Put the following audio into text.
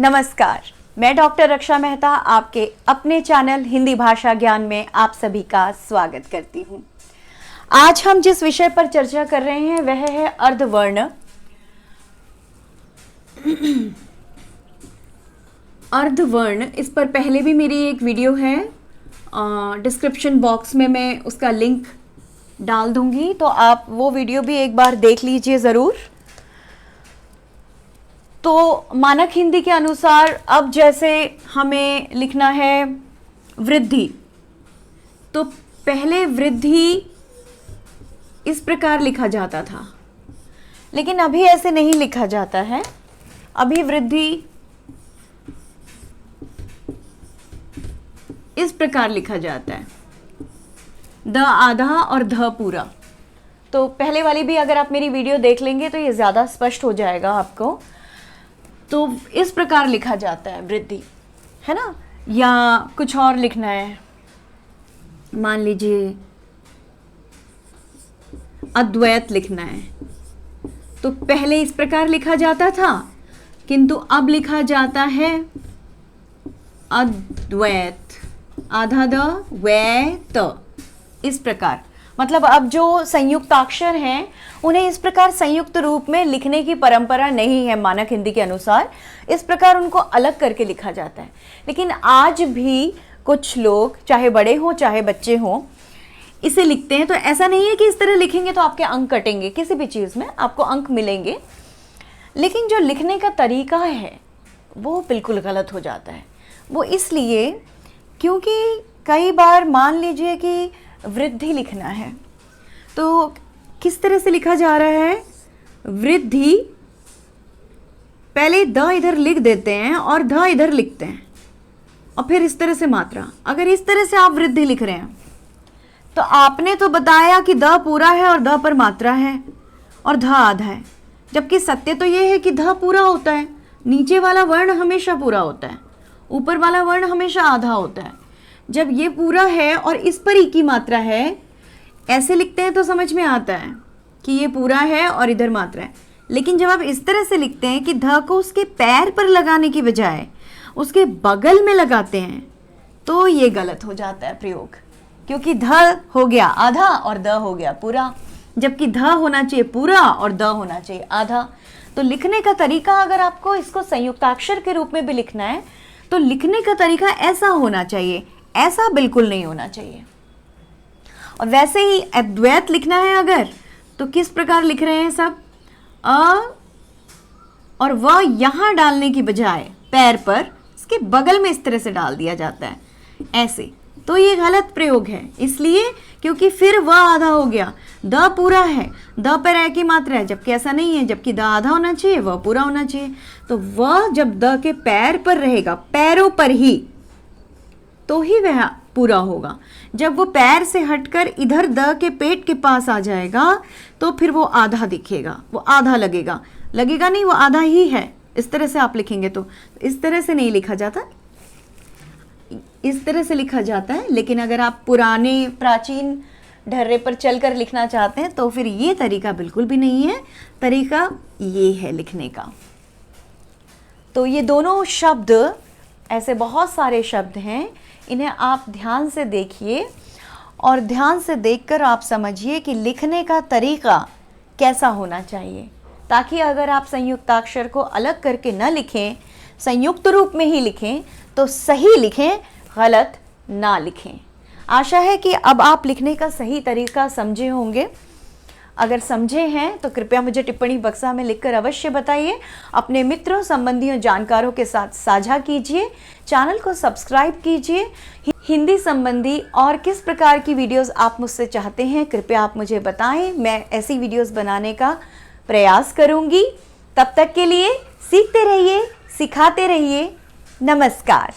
नमस्कार, मैं डॉक्टर रक्षा मेहता आपके अपने चैनल हिंदी भाषा ज्ञान में आप सभी का स्वागत करती हूँ। आज हम जिस विषय पर चर्चा कर रहे हैं वह है अर्धवर्ण। अर्धवर्ण, इस पर पहले भी मेरी एक वीडियो है, डिस्क्रिप्शन बॉक्स में मैं उसका लिंक डाल दूंगी, तो आप वो वीडियो भी एक बार देख लीजिए ज़रूर। तो मानक हिंदी के अनुसार अब जैसे हमें लिखना है वृद्धि, तो पहले वृद्धि इस प्रकार लिखा जाता था, लेकिन अभी ऐसे नहीं लिखा जाता है। अभी वृद्धि इस प्रकार लिखा जाता है, द आधा और ध पूरा। तो पहले वाली भी अगर आप मेरी वीडियो देख लेंगे तो ये ज़्यादा स्पष्ट हो जाएगा आपको। तो इस प्रकार लिखा जाता है वृद्धि, है ना। या कुछ और लिखना है, मान लीजिए अद्वैत लिखना है, तो पहले इस प्रकार लिखा जाता था, किंतु अब लिखा जाता है अद्वैत, आधा द वै त, इस प्रकार। मतलब अब जो संयुक्ताक्षर हैं उन्हें इस प्रकार संयुक्त रूप में लिखने की परंपरा नहीं है मानक हिंदी के अनुसार। इस प्रकार उनको अलग करके लिखा जाता है। लेकिन आज भी कुछ लोग, चाहे बड़े हों चाहे बच्चे हों, इसे लिखते हैं। तो ऐसा नहीं है कि इस तरह लिखेंगे तो आपके अंक कटेंगे, किसी भी चीज़ में आपको अंक मिलेंगे, लेकिन जो लिखने का तरीका है वो बिल्कुल गलत हो जाता है। वो इसलिए क्योंकि कई बार मान लीजिए कि वृद्धि लिखना है, तो किस तरह से लिखा जा रहा है वृद्धि, पहले द इधर लिख देते हैं और ध इधर लिखते हैं, और फिर इस तरह से मात्रा। अगर इस तरह से आप वृद्धि लिख रहे हैं तो आपने तो बताया कि द पूरा है और द पर मात्रा है और ध आधा है, जबकि सत्य तो ये है कि ध पूरा होता है, नीचे वाला वर्ण हमेशा पूरा होता है, ऊपर वाला वर्ण हमेशा आधा होता है। जब ये पूरा है और इस पर ई की मात्रा है, ऐसे लिखते हैं तो समझ में आता है कि ये पूरा है और इधर मात्रा है। लेकिन जब आप इस तरह से लिखते हैं कि ध को उसके पैर पर लगाने की बजाय उसके बगल में लगाते हैं, तो ये गलत हो जाता है प्रयोग, क्योंकि ध हो गया आधा और द हो गया पूरा, जबकि ध होना चाहिए पूरा और द होना चाहिए आधा। तो लिखने का तरीका, अगर आपको इसको संयुक्ताक्षर के रूप में भी लिखना है तो लिखने का तरीका ऐसा होना चाहिए, ऐसा बिल्कुल नहीं होना चाहिए। और वैसे ही अद्वैत लिखना है अगर, तो किस प्रकार लिख रहे हैं सब, अ और व यहाँ डालने की बजाय पैर पर इसके बगल में इस तरह से डाल दिया जाता है ऐसे। तो ये गलत प्रयोग है, इसलिए क्योंकि फिर व आधा हो गया, द पूरा है, द पर ए की मात्रा है, जबकि ऐसा नहीं है, जबकि द आधा होना चाहिए, व पूरा होना चाहिए। तो व जब द के पैर पर रहेगा, पैरों पर ही, तो ही वह पूरा होगा। जब वो पैर से हटकर इधर द के पेट के पास आ जाएगा तो फिर वो आधा दिखेगा, वो आधा लगेगा, लगेगा नहीं, वो आधा ही है। इस तरह से आप लिखेंगे तो इस तरह से नहीं लिखा जाता, इस तरह से लिखा जाता है। लेकिन अगर आप पुराने प्राचीन ढर्रे पर चलकर लिखना चाहते हैं तो फिर ये तरीका बिल्कुल भी नहीं है, तरीका ये है लिखने का। तो ये दोनों शब्द, ऐसे बहुत सारे शब्द हैं, इन्हें आप ध्यान से देखिए और ध्यान से देखकर आप समझिए कि लिखने का तरीका कैसा होना चाहिए, ताकि अगर आप संयुक्ताक्षर को अलग करके न लिखें, संयुक्त रूप में ही लिखें, तो सही लिखें, गलत ना लिखें। आशा है कि अब आप लिखने का सही तरीका समझे होंगे। अगर समझे हैं तो कृपया मुझे टिप्पणी बक्सा में लिखकर अवश्य बताइए। अपने मित्रों, संबंधियों, जानकारों के साथ साझा कीजिए। चैनल को सब्सक्राइब कीजिए। हिंदी संबंधी और किस प्रकार की वीडियोस आप मुझसे चाहते हैं, कृपया आप मुझे बताएं। मैं ऐसी वीडियोस बनाने का प्रयास करूंगी। तब तक के लिए सीखते रहिए, सिखाते रहिए। नमस्कार।